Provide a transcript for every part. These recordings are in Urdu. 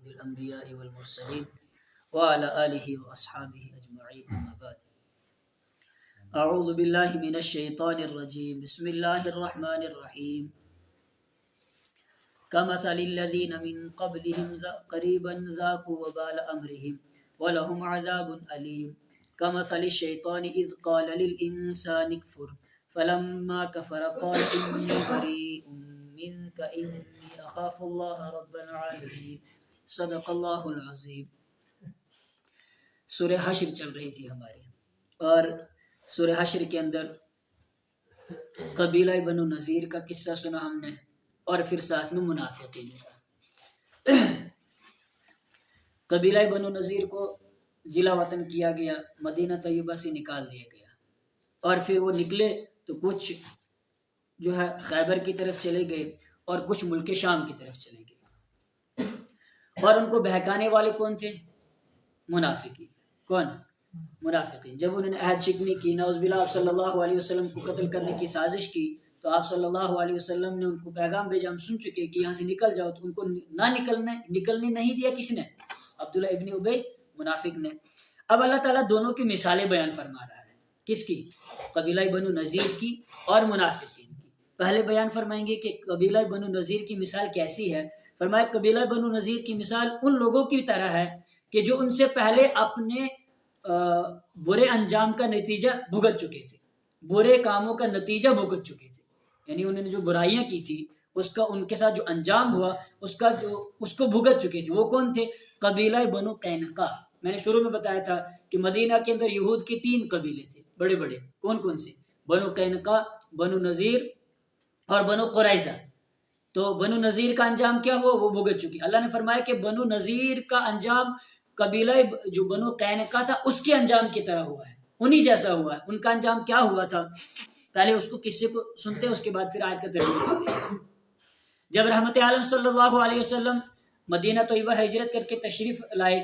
الأنبياء والمرسلين وعلى آله وأصحابه أجمعين أما بعد أعوذ بالله من الشيطان الرجيم بسم الله الرحمن الرحيم كمثل الذين من قبلهم قريبا ذاقوا وبال أمرهم ولهم عذاب أليم كمثل الشيطان إذ قال للإنسان اكفر فلما كفر قال إني بريء منك إني أخاف الله رب العالمين صدق اللہ العظیم۔ سورہ حشر چل رہی تھی ہماری، اور سورہ حشر کے اندر قبیلہ بنو نذیر کا قصہ سنا ہم نے، اور پھر ساتھ میں منافقین کا۔ قبیلہ بنو نذیر کو جلا وطن کیا گیا، مدینہ طیبہ سے نکال دیا گیا، اور پھر وہ نکلے تو کچھ جو ہے خیبر کی طرف چلے گئے اور کچھ ملک شام کی طرف چلے گئے، اور ان کو بہکانے والے کون تھے؟ منافقین۔ کون؟ منافقین۔ جب انہوں نے عہد شکنی کی، نعوذ باللہ آپ صلی اللہ علیہ وسلم کو قتل کرنے کی سازش کی، تو آپ صلی اللہ علیہ وسلم نے ان کو پیغام بھیجا، ہم سن چکے کہ یہاں سے نکل جاؤ، تو ان کو نہ نکلنے نہیں دیا۔ کس نے؟ عبداللہ ابن ابی منافق نے۔ اب اللہ تعالیٰ دونوں کی مثالیں بیان فرما رہا ہے۔ کس کی؟ قبیلہ بنو نذیر کی اور منافقین کی۔ پہلے بیان فرمائیں گے کہ قبیلہ بنو نذیر کی مثال کیسی ہے۔ فرمایا قبیلہ بنو نذیر کی مثال ان لوگوں کی طرح ہے کہ جو ان سے پہلے اپنے برے انجام کا نتیجہ بھگت چکے تھے، برے کاموں کا نتیجہ بھگت چکے تھے، یعنی انہوں نے جو برائیاں کی تھی اس کا ان کے ساتھ جو انجام ہوا اس کو بھگت چکے تھے۔ وہ کون تھے؟ قبیلہ بنو قینقاع۔ میں نے شروع میں بتایا تھا کہ مدینہ کے اندر یہود کے 3 قبیلے تھے بڑے بڑے۔ کون کون سے؟ بنو قینقاع، بنو نذیر اور بنو قریظہ۔ تو بنو نذیر کا انجام کیا ہوا؟ وہ بھگت چکی۔ اللہ نے فرمایا کہ بنو نذیر کا انجام قبیلہ جو بنو قینقاع تھا اس کے انجام کی طرح ہوا ہے، انہی جیسا ہوا ہے۔ ان کا انجام کیا ہوا تھا؟ پہلے اس کو قصے کو سنتے ہیں، اس کے بعد پھر آیت کا ترجمہ کرتے ہیں۔ جب رحمت عالم صلی اللہ علیہ وسلم مدینہ طیبہ ہجرت کر کے تشریف لائے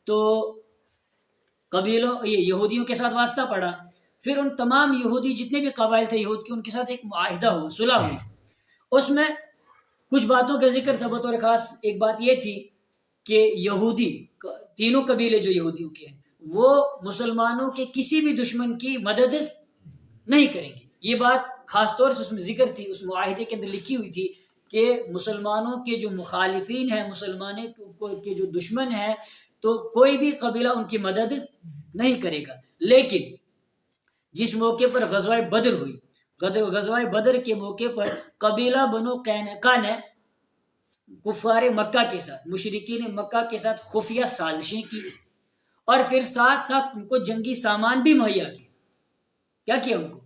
تو قبیلوں یہودیوں کے ساتھ واسطہ پڑا۔ پھر ان تمام یہودی جتنے بھی قبائل تھے یہود کے، ان کے ساتھ ایک معاہدہ ہوا، صلح ہوئی۔ اس میں کچھ باتوں کا ذکر تھا، بطور خاص ایک بات یہ تھی کہ یہودی تینوں قبیلے جو یہودیوں کے ہیں وہ مسلمانوں کے کسی بھی دشمن کی مدد نہیں کریں گے۔ یہ بات خاص طور سے اس میں ذکر تھی، اس معاہدے کے اندر لکھی ہوئی تھی کہ مسلمانوں کے جو مخالفین ہیں، مسلمانوں کے جو دشمن ہیں، تو کوئی بھی قبیلہ ان کی مدد نہیں کرے گا۔ لیکن جس موقع پر غزوہ بدر ہوئی، غزوہ بدر کے موقع پر قبیلہ بنو قینقاع نے کفار مکہ کے ساتھ، مشرکین مکہ کے ساتھ خفیہ سازشیں کی، اور پھر ساتھ ساتھ ان کو جنگی سامان بھی مہیا کیا۔ کیا کیا؟ ان کو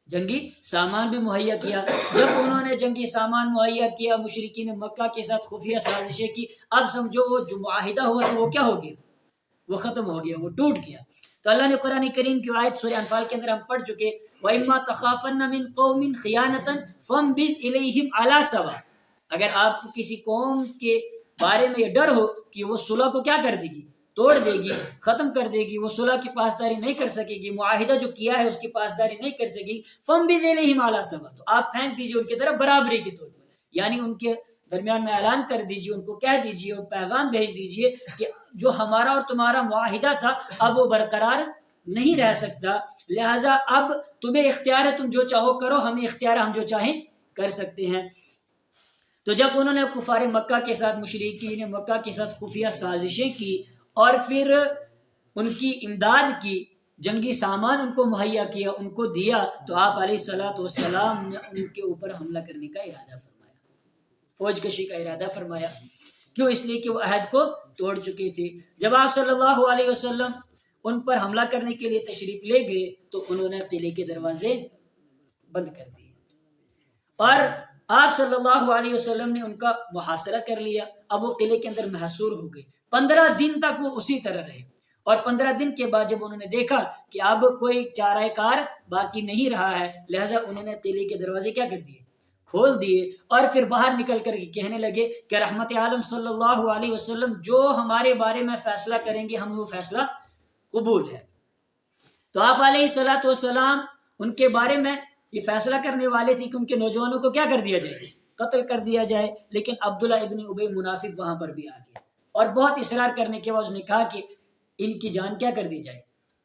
جنگی سامان بھی مہیا کیا۔ جب انہوں نے جنگی سامان مہیا کیا، مشرکین مکہ کے ساتھ خفیہ سازشیں کی، اب سمجھو وہ جو معاہدہ ہوا تھا وہ کیا ہو گیا؟ وہ ختم ہو گیا، وہ ٹوٹ گیا۔ تو اللہ نے قرآن کریم کی آیت سورہ انفال کے اندر ہم پڑھ چکے، وَإِمَّا تَخَافَنَّ مِن قَوْمٍ خِيَانَةً فَانبِذْ إِلَيْهِمْ عَلَىٰ سَوَاءٍ۔ اگر آپ کو کسی قوم کے بارے میں یہ ڈر ہو کہ وہ صلح کو کیا کر دے گی؟ توڑ دے گی، ختم کر دے گی، وہ صلح کی پاسداری نہیں کر سکے گی، معاہدہ جو کیا ہے اس کی پاسداری نہیں کر سکے گی، فَانبِذْ إِلَيْهِمْ عَلَىٰ سَوَاءٍ، تو آپ پھینک دیجیے ان کی طرف برابری کے طور پر، یعنی ان کے درمیان میں اعلان کر دیجیے، ان کو کہہ دیجیے اور پیغام بھیج دیجیے کہ جو ہمارا اور تمہارا معاہدہ تھا اب وہ برقرار نہیں رہ سکتا، لہٰذا اب تمہیں اختیار ہے، تم جو چاہو کرو، ہمیں اختیار ہے، ہم جو چاہیں کر سکتے ہیں۔ تو جب انہوں نے کفار مکہ کے ساتھ، مشرکین مکہ کے ساتھ خفیہ سازشیں کی اور پھر ان کی امداد کی، جنگی سامان ان کو مہیا کیا، ان کو دیا، تو آپ علیہ السلام نے ان کے اوپر حملہ کرنے کا ارادہ فرمایا، فوج کشی کا ارادہ فرمایا۔ کیوں؟ اس لیے کہ وہ عہد کو توڑ چکے تھے۔ جب آپ صلی اللہ علیہ وسلم ان پر حملہ کرنے کے لیے تشریف لے گئے تو انہوں نے قلعے کے دروازے بند کر دیے، اور آپ صلی اللہ علیہ وسلم نے ان کا محاصرہ کر لیا۔ اب وہ قلعے کے اندر محصور ہو گئے۔ 15 دن تک وہ اسی طرح رہے، اور 15 دن کے بعد جب انہوں نے دیکھا کہ اب کوئی چارہ کار باقی نہیں رہا ہے، لہٰذا انہوں نے قلعے کے دروازے کیا کر دیے؟ کھول دیے، اور پھر باہر نکل کر کہنے لگے کہ رحمت عالم صلی اللہ علیہ وسلم جو ہمارے بارے میں فیصلہ کریں گے ہم وہ فیصلہ قبول ہے۔ تو آپ علیہ السلام ان کے بارے میں یہ فیصلہ کرنے والے تھے کہ ان کے نوجوانوں کو کیا کر دیا جائے؟ قتل کر دیا جائے، لیکن عبداللہ ابن ابی منافق وہاں پر بھی آ گیا اور بہت اصرار کرنے کے بعد اس نے کہا کہ ان کی جان کیا کر دی جائے،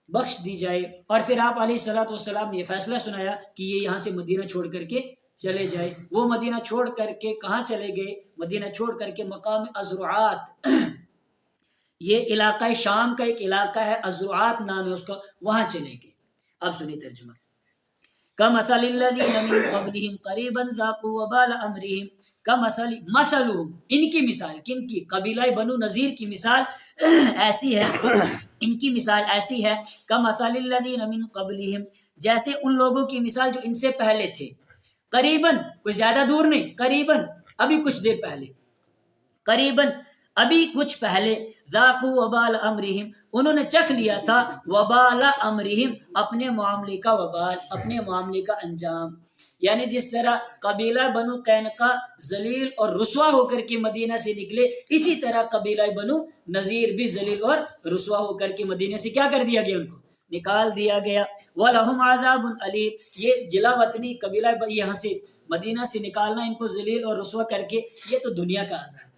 بخش دی جائے. اور پھر آپ علیہ الصلوۃ والسلام نے یہ فیصلہ سنایا کہ یہ یہاں سے مدینہ چھوڑ کر کے چلے جائے. وہ مدینہ چھوڑ کر کے کہاں چلے گئے؟ مدینہ چھوڑ کر کے مقام ازرعات، یہ علاقہ شام کا ایک علاقہ ہے، ازرعات نام ہے اس کا، وہاں چلے گئے. اب سنیے ترجمہ. کمثل الذین من قبلہم قریبا ذاقوا وبال امرہم، مثلہم ان کی مثال، کن کی؟ قبیلہ بنو نذیر کی مثال ایسی ہے، ان کی مثال ایسی ہے کمثل الذین من قبلہم، جیسے ان لوگوں کی مثال جو ان سے پہلے تھے. قریباً کوئی زیادہ دور نہیں، قریباً ابھی کچھ دیر پہلے، قریباً ابھی کچھ پہلے، ذاقوا وبال امرہم انہوں نے چکھ لیا تھا، وبال امرہم اپنے معاملے کا وبال، اپنے معاملے کا انجام. یعنی جس طرح قبیلہ بنو قینقاع ذلیل اور رسوا ہو کر کے مدینہ سے نکلے، اسی طرح قبیلہ بنو نذیر بھی ذلیل اور رسوا ہو کر کے مدینہ سے کیا کر دیا گیا؟ ان کو نکال دیا گیا. وَلَهُمْ عَذَابٌ أَلِيمٌ، یہ جلا وطنی قبیلہ یہاں سے مدینہ سے نکالنا، ان کو ذلیل اور رسوا کر کے، یہ تو دنیا کا عذاب ہے.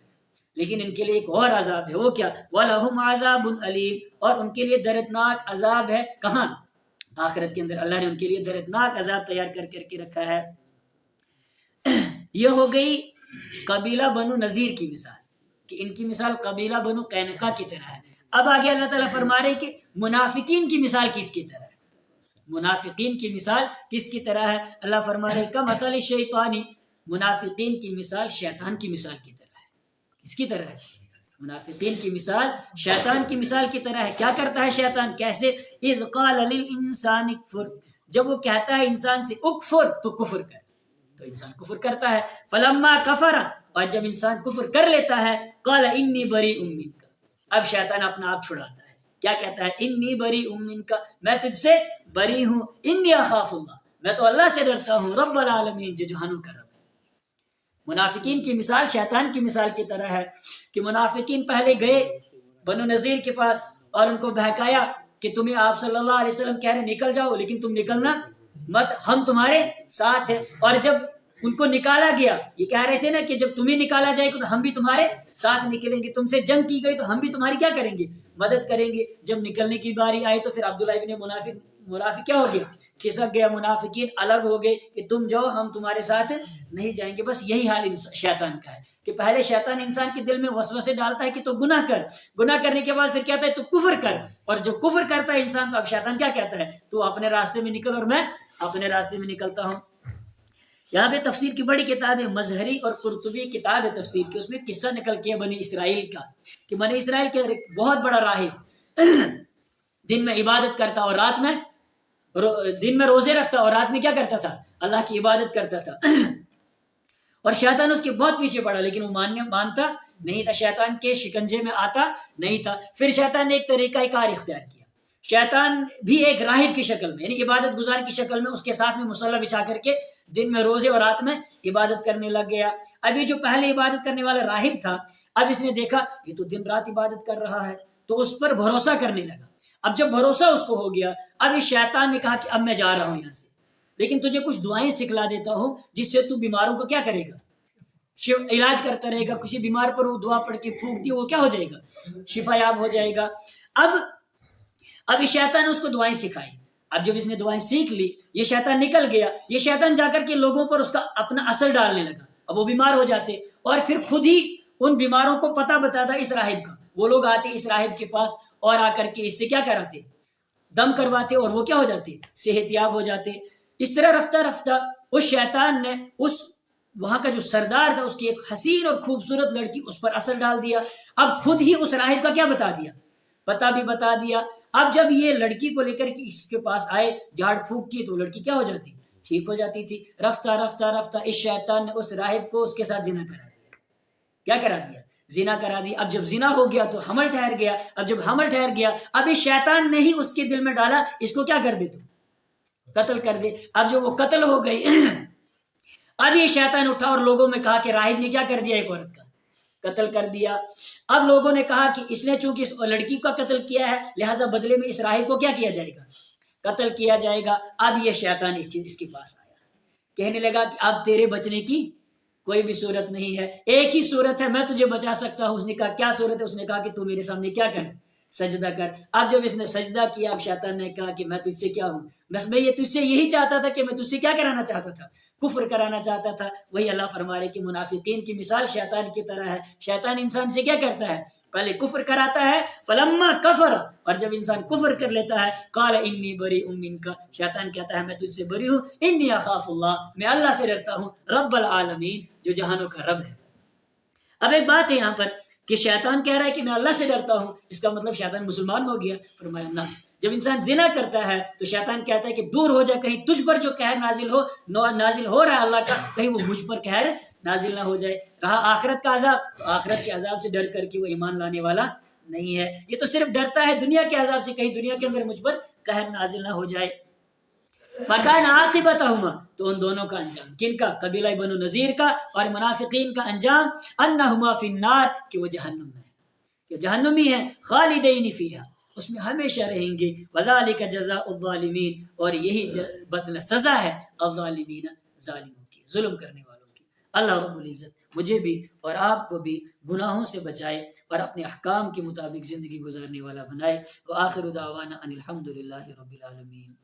لیکن ان کے لیے ایک اور عذاب ہے، وہ کیا؟ وَلَهُمْ عَذَابٌ أَلِيمٌ، اور ان کے لیے دردناک عذاب ہے. کہاں؟ آخرت کے اندر اللہ نے ان کے لیے دردناک عذاب تیار کر کے رکھا ہے. یہ ہو گئی قبیلہ بنو نذیر کی مثال، کہ ان کی مثال قبیلہ بنو قینقاع کی طرح ہے. اب آگے اللہ تعالیٰ فرما رہے کہ منافقین کی مثال کس کی طرح ہے؟ منافقین کی مثال کس کی طرح ہے؟ اللہ فرما رہے کمثل الشیطان، منافقین کی مثال شیطان کی مثال کی طرح ہے. کس کی طرح ہے؟ منافقین کی مثال شیطان کی مثال کی طرح ہے. کیا کرتا ہے شیطان؟ کیسے؟ اذ قال للانسان اکفر، جب وہ کہتا ہے انسان سے اکفر، تو کفر کر، تو انسان کفر کرتا ہے. فلما کفر، اور جب انسان کفر کر لیتا ہے، قال انی بریء منک، اب شیطان اپنا آپ چھڑاتا ہے. کیا کہتا ہے؟ انی بریء منک، میں تجھ سے بری ہوں. انی اخاف اللہ، میں تو اللہ سے ڈرتا ہوں، رب العالمین، جو جہانوں کا رب ہے. منافقین کی مثال شیطان کی مثال کی طرح ہے کہ منافقین پہلے گئے بنو نذیر کے پاس اور ان کو بہکایا کہ تمہیں آپ صلی اللہ علیہ وسلم کہہ رہے نکل جاؤ، لیکن تم نکلنا مت، ہم تمہارے ساتھ ہیں. اور جب ان کو نکالا گیا، یہ کہہ رہے تھے نا کہ جب تمہیں نکالا جائے گا تو ہم بھی تمہارے ساتھ نکلیں گے، تم سے جنگ کی گئی تو ہم بھی تمہاری کیا کریں گے؟ مدد کریں گے. جب نکلنے کی باری آئی تو پھر عبداللہ ابن منافق کیا ہو گیا؟ کھسک گیا. منافقین الگ ہو گئے کہ تم جاؤ، ہم تمہارے ساتھ نہیں جائیں گے. بس یہی حال شیطان کا ہے کہ پہلے شیطان انسان کے دل میں وسوسے ڈالتا ہے کہ تو گناہ کر، گناہ کرنے کے بعد پھر کہتا ہے تو کفر کر. اور جب کفر کرتا ہے انسان تو اب شیطان کیا کہتا ہے؟ تو اپنے راستے میں نکل، اور میں اپنے راستے میں نکلتا ہوں. یہاں پہ تفسیر کی بڑی کتاب ہے، مظہری اور قرطبی کتاب ہے تفسیر کی، اس میں قصہ نکل کیا بنی اسرائیل کا، کہ بنی اسرائیل کے بہت بڑا راہب دن میں عبادت کرتا اور رات میں، دن میں روزے رکھتا اور رات میں کیا کرتا تھا؟ اللہ کی عبادت کرتا تھا. اور شیطان اس کے بہت پیچھے پڑا، لیکن وہ مانتا نہیں تھا، شیطان کے شکنجے میں آتا نہیں تھا. پھر شیطان نے ایک طریقہ کار اختیار کیا. شیطان بھی ایک راہب کی شکل میں، یعنی عبادت گزار کی شکل میں، اس کے ساتھ میں مصلی بچھا کر کے دن میں روزے اور رات میں عبادت کرنے لگ گیا. ابھی جو پہلے عبادت کرنے والا راہب تھا، اب اس نے دیکھا یہ تو دن رات عبادت کر رہا ہے، تو اس پر بھروسہ کرنے لگا. اب جب بھروسہ اس کو ہو گیا، اب اس شیطان نے کہا کہ اب میں جا رہا ہوں یہاں سے، لیکن تجھے کچھ دعائیں سکھلا دیتا ہوں جس سے تو بیماروں کو کیا کرے گا؟ علاج کرتا رہے گا. کسی بیمار پر وہ دعا پڑھ کے پھونک دی، وہ کیا ہو جائے گا؟ شفا یاب ہو جائے گا. اب اس شیطان نے اس کو دعائیں سکھائی. اب جب اس نے دعائیں سیکھ لی، یہ شیطان نکل گیا. یہ شیطان جا کر کے لوگوں پر اس کا اپنا اثر ڈالنے لگا. اب وہ بیمار ہو جاتے اور پھر خود ہی ان بیماروں کو پتہ بتاتا اس راہب کا. وہ لوگ آتے اس راہب کے پاس اور آ کر کے اس سے کیا کراتے؟ دم کرواتے، اور وہ کیا ہو جاتے؟ صحت یاب ہو جاتے. اس طرح رفتہ رفتہ اس شیطان نے اس وہاں کا جو سردار تھا، اس کی ایک حسین اور خوبصورت لڑکی، اس پر اثر ڈال دیا. اب خود ہی اس راہب کا کیا بتا دیا؟ پتہ بھی بتا دیا. اب جب یہ لڑکی کو لے کر کے اس کے پاس آئے، جھاڑ پھونک کی، تو لڑکی کیا ہو جاتی؟ ٹھیک ہو جاتی تھی. رفتہ رفتہ رفتہ اس شیطان نے اس راہب کو اس کے ساتھ زنا کرا دیا. کیا کرا دیا؟ زنا کرا دیا. اب جب زنا ہو گیا تو حمل ٹھہر گیا. اب جب حمل ٹھہر گیا، اب اس شیطان نے ہی اس کے دل میں ڈالا اس کو کیا کر دے؟ تو قتل کر دے. اب جو وہ قتل ہو گئی، اب یہ شیطان اٹھا اور لوگوں میں کہا کہ راہب نے کیا کر دیا؟ ایک عورت کا قتل کر دیا. اب لوگوں نے کہا کہ اس نے چونکہ اس لڑکی کا قتل کیا ہے، لہٰذا بدلے میں اس راہب کو کیا کیا جائے گا؟ قتل کیا جائے گا. اب یہ شیطان ایک چیز اس کے پاس آیا، کہنے لگا کہ اب تیرے بچنے کی کوئی بھی صورت نہیں ہے، ایک ہی صورت ہے، میں تجھے بچا سکتا ہوں۔ اس نے کہا کیا صورت ہے؟ اس نے کہا کہ تو میرے سامنے کیا کر، سجدہ کر۔ اب جب اس نے سجدہ کیا، اب شیطان نے کہا کہ میں تجھ سے کیا ہوں، بس میں یہ تجھ سے یہی چاہتا تھا کہ میں تجھ سے کیا کرانا چاہتا تھا، کفر کرانا چاہتا تھا۔ وہی اللہ فرما رہے کہ منافقین کی مثال شیطان کی طرح ہے۔ شیطان انسان سے کیا کرتا ہے؟ پہلے کفر کراتا ہے، فلما کفر، اور جب انسان کفر کر لیتا ہے، قال انی بریء منک، شیطان کہتا ہے میں تجھ سے بری ہوں، انی اخاف اللہ، میں اللہ سے ڈرتا ہوں، رب العالمین، جو جہانوں کا رب ہے۔ اب ایک بات ہے یہاں پر کہ شیطان کہہ رہا ہے کہ میں اللہ سے ڈرتا ہوں، اس کا مطلب شیطان مسلمان ہو گیا؟ فرمایا نہ۔ جب انسان زنا کرتا ہے تو شیطان کہتا ہے کہ دور ہو جا، کہیں تجھ پر جو قہر نازل ہو رہا ہے اللہ کا، کہیں وہ مجھ پر قہر نازل نہ ہو جائے۔ رہا آخرت کا عذاب، تو آخرت کے عذاب سے ڈر کر کے وہ ایمان لانے والا نہیں ہے، یہ تو صرف ڈرتا ہے دنیا کے عذاب سے، کہیں دنیا کے اندر مجھ پر قہر نازل نہ ہو جائے۔ فَكَانَ عَاقِبَتَهُمَا، تو ان دونوں کا انجام، کن کا؟ قبیلہ بنو نذیر کا اور منافقین کا انجام، أَنَّهُمَا فِي النَّارِ، کہ وہ جہنم میں ہیں، کہ جہنمی ہیں، خالدین فیہا، اس میں ہمیشہ رہیں گے، وَذَلِكَ جَزَاءُ الظَّالِمِينَ، اور یہی بدلہ سزا ہے الظالمین، ظالموں کی، ظلم کرنے والوں کی۔ اللہ رب العزت مجھے بھی اور آپ کو بھی گناہوں سے بچائے اور اپنے احکام کے مطابق زندگی گزارنے والا بنائے۔ وآخر دعوانا ان الحمد للہ رب العالمین۔